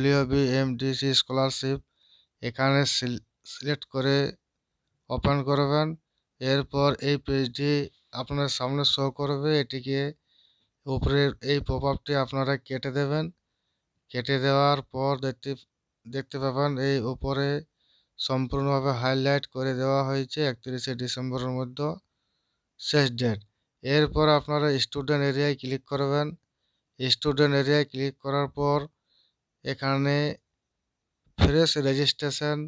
WBMDC scholarship এখানে select করে open করবেন। এরপর এই পেজটি আপনার সামনে শো করবে। এটিকে উপরের এই পপআপটি আপনারা কেটে দেবেন। কেটে দেওয়ার পর দেখতে পাবেন এই উপরে সম্পূর্ণভাবে হাইলাইট করে দেওয়া হয়েছে 31শে ডিসেম্বরের মধ্যে শেষ ডেট। এরপর আপনারা স্টুডেন্ট এরিয়ায় ক্লিক করবেন। স্টুডেন্ট এরিয়ায় ক্লিক করার পর এখানে ফ্রেশ রেজিস্ট্রেশন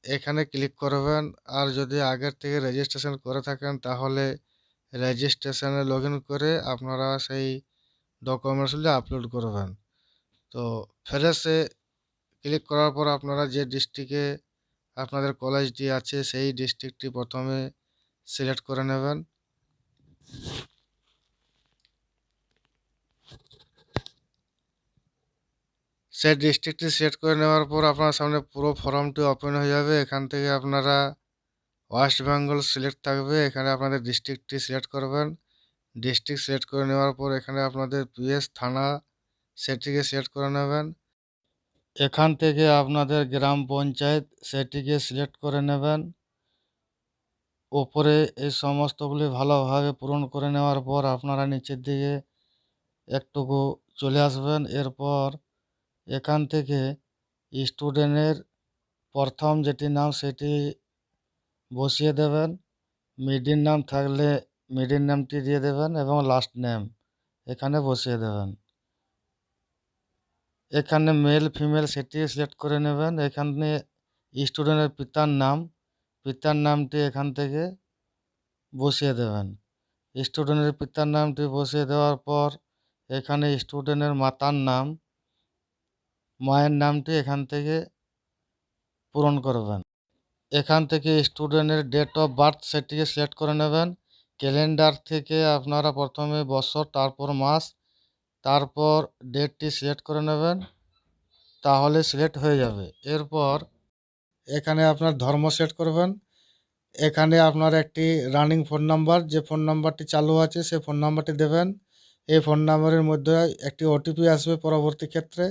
এখানে ক্লিক করবেন। আর যদি আগের থেকে রেজিস্ট্রেশন করে থাকেন তাহলে রেজিস্ট্রেশনে লগ ইন করে আপনারা সেই ডকুমেন্টসগুলি আপলোড করবেন। তো ফ্রেশে ক্লিক করার পর আপনারা যে ডিস্ট্রিক্টে আপনাদের কলেজটি আছে সেই ডিস্ট্রিক্টটি প্রথমে সিলেক্ট করে নেবেন। সেই ডিস্ট্রিক্টটি সিলেক্ট করে নেওয়ার পর আপনার সামনে পুরো ফর্মটি ওপেন হয়ে যাবে। এখান থেকে আপনারা ওয়েস্ট বেঙ্গল সিলেক্ট থাকবে। এখানে আপনাদের ডিস্ট্রিক্টটি সিলেক্ট করবেন। ডিস্ট্রিক্ট সিলেক্ট করে নেওয়ার পর এখানে আপনাদের পিএস থানা সেটিকে সিলেক্ট করে নেবেন। এখান থেকে আপনাদের গ্রাম পঞ্চায়েত সেটিকে সিলেক্ট করে নেবেন। ওপরে এই সমস্তগুলি ভালোভাবে পূরণ করে নেওয়ার পর আপনারা নিচের দিকে একটুকু চলে আসবেন। এরপর এখান থেকে স্টুডেন্টের প্রথম যেটি নাম সেটি বসিয়ে দেবেন। মিডিল নাম থাকলে মিডিল নামটি দিয়ে দেবেন এবং লাস্ট নেম এখানে বসিয়ে দেবেন। এখানে মেল ফিমেল সেটি সিলেক্ট করে নেবেন। এখানে স্টুডেন্টের পিতার নামটি এখান থেকে বসিয়ে দেবেন। স্টুডেন্টের পিতার নামটি বসিয়ে দেওয়ার পর এখানে স্টুডেন্টের মায়ের নামটি এখান থেকে পূরণ করবেন। এখান থেকে স্টুডেন্টের ডেট অফ বার্থ সেটিকে সিলেক্ট করে নেবেন। ক্যালেন্ডার থেকে আপনারা প্রথমে বছর, তারপর মাস, তারপর ডেটটি সিলেক্ট করে নেবেন, তাহলে সিলেক্ট হয়ে যাবে। এরপর এখানে আপনার ধর্ম সেট করবেন। এখানে আপনার একটি রানিং ফোন নাম্বার, যে ফোন নাম্বারটি চালু আছে সেই ফোন নাম্বারটি দেবেন। এই ফোন নাম্বারের মধ্যে একটি ওটিপি আসবে পরবর্তী ক্ষেত্রে।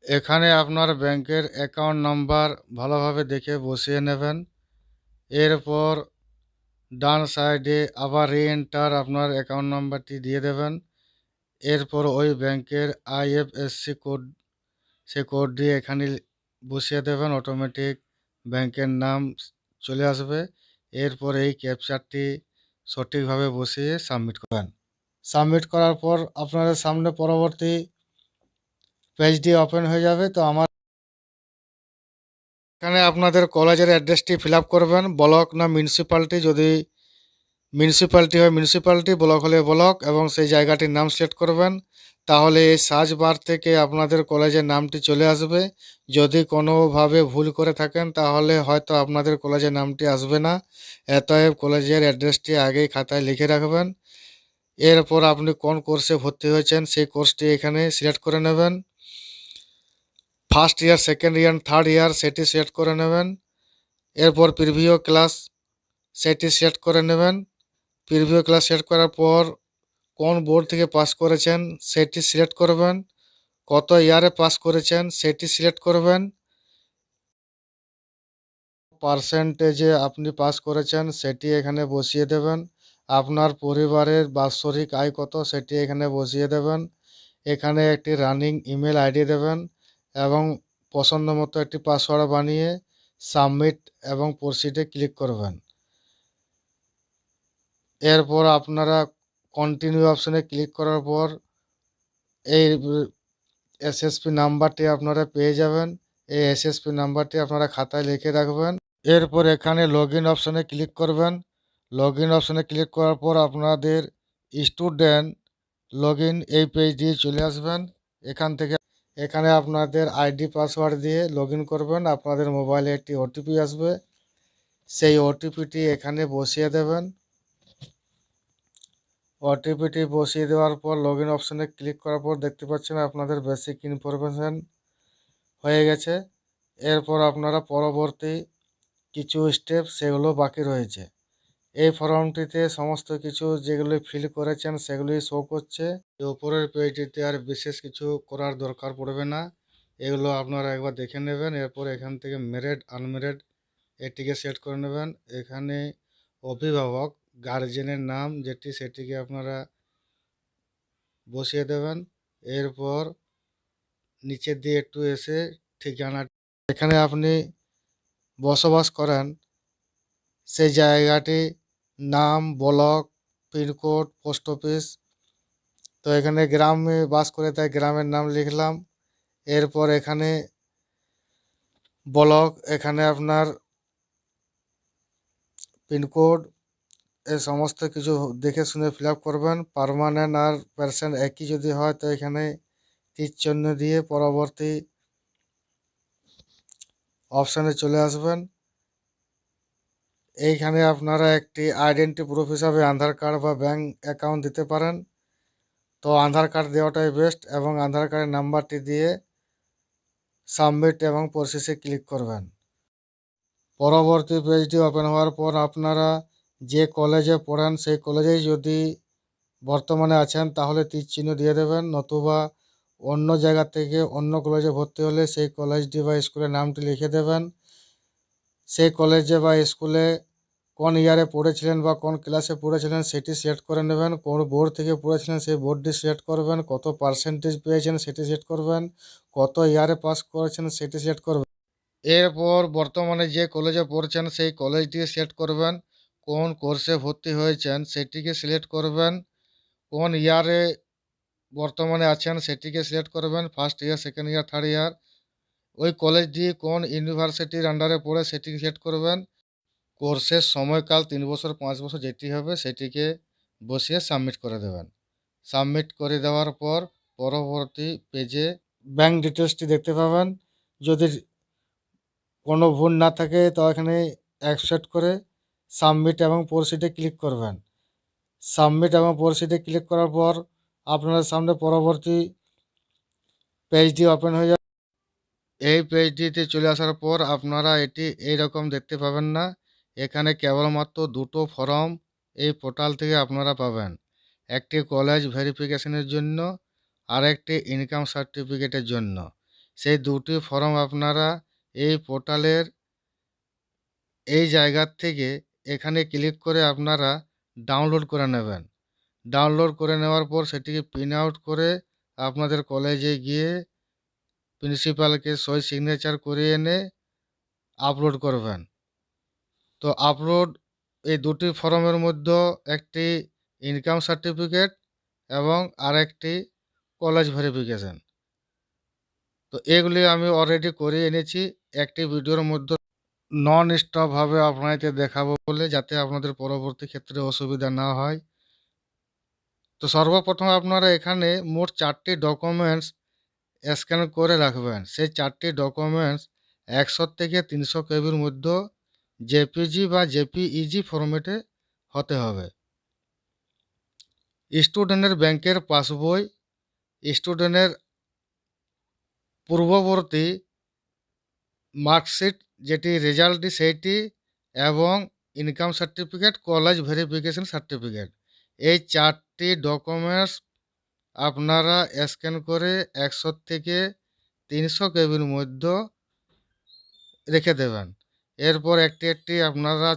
এখানে আপনার ব্যাংকের অ্যাকাউন্ট নাম্বার ভালোভাবে দেখে বসিয়ে নেবেন। এরপর ডান সাইডে আবার রিএন্টার আপনার অ্যাকাউন্ট নাম্বারটি দিয়ে দেবেন। এরপর ওই ব্যাংকের IFSC কোড, সেই কোড দিয়ে এখানে বসিয়ে দেবেন। অটোমেটিক ব্যাংকের নাম চলে আসবে। এরপর এই ক্যাপচারটি সঠিকভাবে বসিয়ে সাবমিট করবেন। সাবমিট করার পর আপনাদের সামনে পরবর্তী পেজটি ওপেন হয়ে যাবে। তো এখানে আপনাদের কলেজের অ্যাড্রেসটি ফিল আপ করবেন। ব্লক না মিউনিসিপ্যালিটি, যদি মিউনিসিপ্যালিটি হয় মিউনিসিপ্যালিটি, ব্লক হলে ব্লক, এবং সেই জায়গাটির নাম সিলেক্ট করবেন। তাহলে এই সার্চ বার থেকে আপনাদের কলেজের নামটি চলে আসবে। যদি কোনোভাবে ভুল করে থাকেন তাহলে হয়তো আপনাদের কলেজের নামটি আসবে না। অতএব কলেজের অ্যাড্রেসটি আগেই খাতায় লিখে রাখবেন। এরপর আপনি কোন কোর্সে ভর্তি হয়েছেন সেই কোর্সটি এখানে সিলেক্ট করে নেবেন। First year, second year, third year সেটি সিলেক্ট করে নেবেন। এরপর প্রিভিউ ক্লাস সেটি সিলেক্ট করে নেবেন। প্রিভিউ ক্লাস সিলেক্ট করার পর কোন বোর্ড থেকে পাস করেছেন সেটি সিলেক্ট করবেন। কত ইয়ারে পাস করেছেন সেটি সিলেক্ট করবেন। পার্সেন্টেজে আপনি পাস করেছেন সেটি এখানে বসিয়ে দেবেন। আপনার পরিবারের বাৎসরিক আয় কত সেটি এখানে বসিয়ে দেবেন। এখানে একটি রানিং ইমেল আইডি দেবেন এবং পছন্দ মতো একটি পাসওয়ার্ড বানিয়ে সাবমিট এবং প্রসিডে ক্লিক করবেন। এরপর আপনারা কন্টিনিউ অপশানে ক্লিক করার পর এই SSP নাম্বারটি আপনারা পেয়ে যাবেন। এই SSP নাম্বারটি আপনারা খাতায় লিখে রাখবেন। এরপর এখানে লগ ইন অপশানে ক্লিক করবেন। লগ ইন অপশানে ক্লিক করার পর আপনাদের স্টুডেন্ট লগ ইন এই পেজ দিয়ে চলে আসবেন। এখানে আপনাদের আইডি পাসওয়ার্ড দিয়ে লগ ইন করবেন। আপনাদের মোবাইলে একটি ওটিপি আসবে, সেই ওটিপিটি এখানে বসিয়ে দেবেন। ওটিপিটি বসিয়ে দেওয়ার পর লগ ইন অপশানে ক্লিক করার পর দেখতে পাচ্ছেন আপনাদের বেসিক ইনফরমেশান হয়ে গেছে। এরপর আপনারা পরবর্তী কিছু স্টেপ সেগুলো বাকি রয়েছে। এই ফর্মটিতে সমস্ত কিছু যেগুলি ফিল করেছেন সেগুলি শো করছে। এই উপরের পেজটিতে আর বিশেষ কিছু করার দরকার পড়বে না, এগুলো আপনারা একবার দেখে নেবেন। এরপর এখান থেকে ম্যারিড আনম্যারিড এটিকে সেট করে নেবেন। এখানে অভিভাবক গার্জেনের নাম যেটি সেটিকে আপনারা বসিয়ে দেবেন। এরপর নিচের দিয়ে একটু এসে ঠিকানা, এখানে আপনি বসবাস করেন সেই জায়গাটি নাম, ব্লক, পিনকোড, পোস্ট অফিস। তো এখানে গ্রামে বাস করে তাই গ্রামের নাম লিখলাম। এরপর এখানে ব্লক, এখানে আপনার পিনকোড, এই সমস্ত কিছু দেখে শুনে ফিল আপ করবেন। পার্মানেন্ট আর পার্সেন্ট একই যদি হয় তো এখানে তীর চিহ্ন দিয়ে পরবর্তী অপশানে চলে আসবেন। এইখানে আপনারা একটি আইডেন্টি প্রুফ হিসাবে আধার কার্ড বা ব্যাঙ্ক অ্যাকাউন্ট দিতে পারেন। তো আধার কার্ড দেওয়াটাই বেস্ট এবং আধার কার্ডের নাম্বারটি দিয়ে সাবমিট এবং প্রসেসে ক্লিক করবেন। পরবর্তী পেজটি ওপেন হওয়ার পর আপনারা যে কলেজে পড়েন সেই কলেজেই যদি বর্তমানে আছেন তাহলে তীর চিহ্ন দিয়ে দেবেন, নতুবা অন্য জায়গা থেকে অন্য কলেজে ভর্তি হলে সেই কলেজটি বা স্কুলের নামটি লিখে দেবেন। সেই কলেজে বা স্কুলে কোন ইয়ারে পড়েছিলেন বা কোন ক্লাসে পড়েছিলেন সেটি সিলেক্ট করে নেবেন। কোন বোর্ড থেকে পড়েছিলেন সেই বোর্ডটি সিলেক্ট করবেন। কত পার্সেন্টেজ পেয়েছেন সেটি সিলেক্ট করবেন। কত ইয়ারে পাস করেছেন সেটি সিলেক্ট করবেন। এরপর বর্তমানে যে কলেজে পড়ছেন সেই কলেজটি সিলেক্ট করবেন। কোন কোর্সে ভর্তি হয়েছেন সেটিকে সিলেক্ট করবেন। কোন ইয়ারে বর্তমানে আছেন সেটিকে সিলেক্ট করবেন, first year, second year, third year. ওই কলেজটি কোন ইউনিভার্সিটির আন্ডারে পড়ে সেটিকে সিলেক্ট করবেন। কোর্সের সময়কাল 3 বছর 5 বছর যেটি হবে সেটিকে বসিয়ে সাবমিট করে দেবেন। সাবমিট করে দেওয়ার পর পরবর্তী পেজে ব্যাঙ্ক ডিটেলসটি দেখতে পাবেন। যদি কোনো ভুল না থাকে তো এখানে অ্যাকসেপ্ট করে সাবমিট এবং প্রসিডে ক্লিক করবেন। সাবমিট এবং প্রসিডে ক্লিক করার পর আপনার সামনে পরবর্তী পেজটি ওপেন হয়ে যাবে। এই পেজটিতে চলে আসার পর আপনারা এটি এইরকম দেখতে পাবেন না। এখানে কেবলমাত্র দুটো ফর্ম এই পোর্টাল থেকে আপনারা পাবেন, একটি কলেজ ভেরিফিকেশনের জন্য আর একটি ইনকাম সার্টিফিকেটের জন্য। সেই দুটি ফর্ম আপনারা এই পোর্টালের এই জায়গার থেকে এখানে ক্লিক করে আপনারা ডাউনলোড করে নেবেন। ডাউনলোড করে নেওয়ার পর সেটিকে প্রিন্ট আউট করে আপনাদের কলেজে গিয়ে প্রিন্সিপালকে সই সিগনেচার করিয়ে এনে আপলোড করবেন। তো আপলোড এই দুটি ফর্মের মধ্যে একটি ইনকাম সার্টিফিকেট এবং আরেকটি কলেজ ভেরিফিকেশন। তো এগুলি আমি অলরেডি করে এনেছি একটি ভিডিওর মধ্যে নন স্টপভাবে আপনাদের দেখাবো বলে, যাতে আপনাদের পরবর্তী ক্ষেত্রে অসুবিধা না হয়। তো সর্বপ্রথম আপনারা এখানে মোট 4টি ডকুমেন্টস স্ক্যান করে রাখবেন। সেই 4টি ডকুমেন্টস 100 থেকে 300 কেবির মধ্যে জেপিজি বা জেপিইজি ফরম্যাটে হতে হবে। স্টুডেন্টের ব্যাংকের পাসবই, স্টুডেন্টের পূর্ববর্তী মার্কশিট যেটি রেজাল্টটি সেইটি, এবং income certificate, college verification certificate, এই 4টি ডকুমেন্টস আপনারা স্ক্যান করে 100 থেকে 300 কেবির মধ্যে রেখে দেবেন। এরপর একটি একটি আপনারা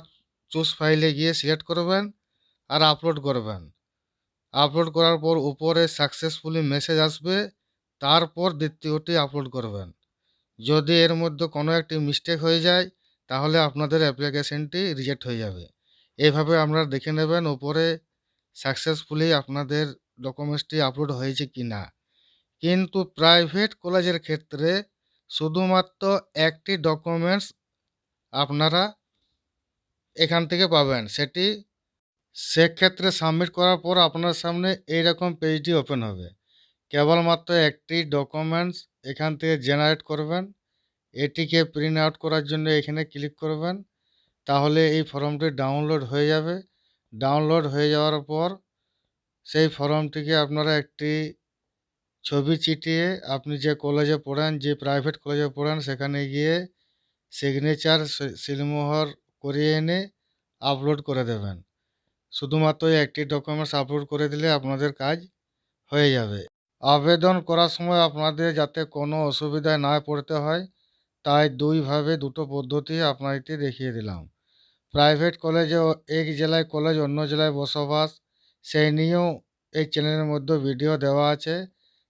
চুজ ফাইলে গিয়ে সিলেক্ট করবেন আর আপলোড করবেন। আপলোড করার পর উপরে সাকসেসফুলি মেসেজ আসবে, তারপর দ্বিতীয়টি আপলোড করবেন। যদি এর মধ্যে কোনো একটি মিস্টেক হয়ে যায় তাহলে আপনাদের অ্যাপ্লিকেশনটি রিজেক্ট হয়ে যাবে। এইভাবে আপনারা দেখে নেবেন উপরে সাকসেসফুলি আপনাদের ডকুমেন্টসটি আপলোড হয়েছে কি না। কিন্তু প্রাইভেট কলেজের ক্ষেত্রে শুধুমাত্র একটি ডকুমেন্টস আপনারা এখান থেকে পাবেন, সেক্ষেত্রে সাবমিট করার পর আপনার সামনে এইরকম পেজটি ওপেন হবে। কেবলমাত্র একটি ডকুমেন্টস এখান থেকে জেনারেট করবেন, এটিকে প্রিন্ট আউট করার জন্য এখানে ক্লিক করবেন, তাহলে এই ফর্মটি ডাউনলোড হয়ে যাবে। ডাউনলোড হয়ে যাওয়ার পর সেই ফর্মটিকে আপনারা একটি ছবি চিটিয়ে আপনি যে কলেজে পড়েন, যে প্রাইভেট কলেজে পড়েন সেখানে গিয়ে সিগনেচার সিলমোহর করিয়ে এনে আপলোড করে দেবেন। শুধুমাত্র এই একটি ডকুমেন্টস আপলোড করে দিলে আপনাদের কাজ হয়ে যাবে। আবেদন করার সময় আপনাদের যাতে কোনো অসুবিধায় না পড়তে হয়, তাই দুটো পদ্ধতি আপনাদেরকে দেখিয়ে দিলাম। প্রাইভেট কলেজে এক জেলায় কলেজ, অন্য জেলায় বসবাস, সেই নিয়েও এই চ্যানেলের মধ্যে ভিডিও দেওয়া আছে,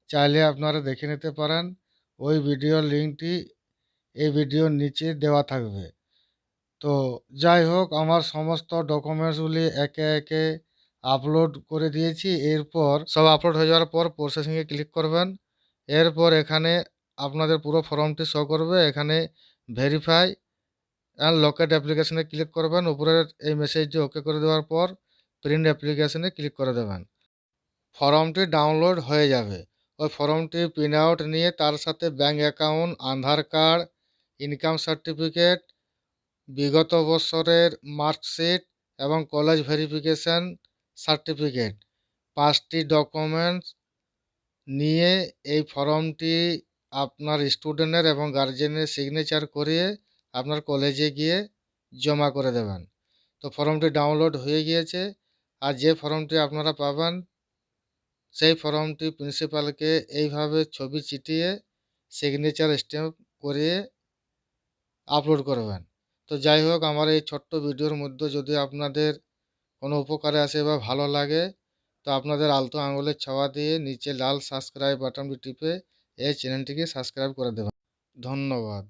চাইলে আপনারা দেখে নিতে পারেন। ওই ভিডিওর লিঙ্কটি এই ভিডিওর নিচে দেওয়া থাকবে। তো যাই হোক, আমার সমস্ত ডকুমেন্টসগুলি একে একে আপলোড করে দিয়েছি। এরপর সব আপলোড হয়ে যাওয়ার পর প্রসেসিংয়ে ক্লিক করবেন। এরপর এখানে আপনাদের পুরো ফর্মটি শো করবে। এখানে ভেরিফাই অ্যান্ড লোকেট অ্যাপ্লিকেশনে ক্লিক করবেন। উপরের এই মেসেজটি ওকে করে দেওয়ার পর প্রিন্ট অ্যাপ্লিকেশনে ক্লিক করে দেবেন। ফর্মটি ডাউনলোড হয়ে যাবে। ওই ফর্মটি প্রিন্ট আউট নিয়ে তার সাথে ব্যাঙ্ক অ্যাকাউন্ট, আধার কার্ড, ইনকাম সার্টিফিকেট, বিগত বছরের মার্কশিট এবং কলেজ ভেরিফিকেশান সার্টিফিকেট, 5টি ডকুমেন্টস নিয়ে এই ফর্মটি আপনার স্টুডেন্টের এবং গার্জেনের সিগনেচার করিয়ে আপনার কলেজে গিয়ে জমা করে দেবেন। তো ফর্মটি ডাউনলোড হয়ে গিয়েছে। আর যে ফর্মটি আপনারা পাবেন, সেই ফর্মটি প্রিন্সিপালকে এইভাবে ছবি চিটিয়ে সিগনেচার স্ট্যাম্প করিয়ে আপলোড করবেন। তো যাই হোক, আমার এই ছোট্ট ভিডিওর মধ্যে যদি আপনাদের কোনো উপকারে আসে বা ভালো লাগে, তো আপনাদের আলতো আঙুলের ছোঁয়া দিয়ে নিচে লাল সাবস্ক্রাইব বাটনটি টিপে এই চ্যানেলটিকে সাবস্ক্রাইব করে দেবেন। ধন্যবাদ।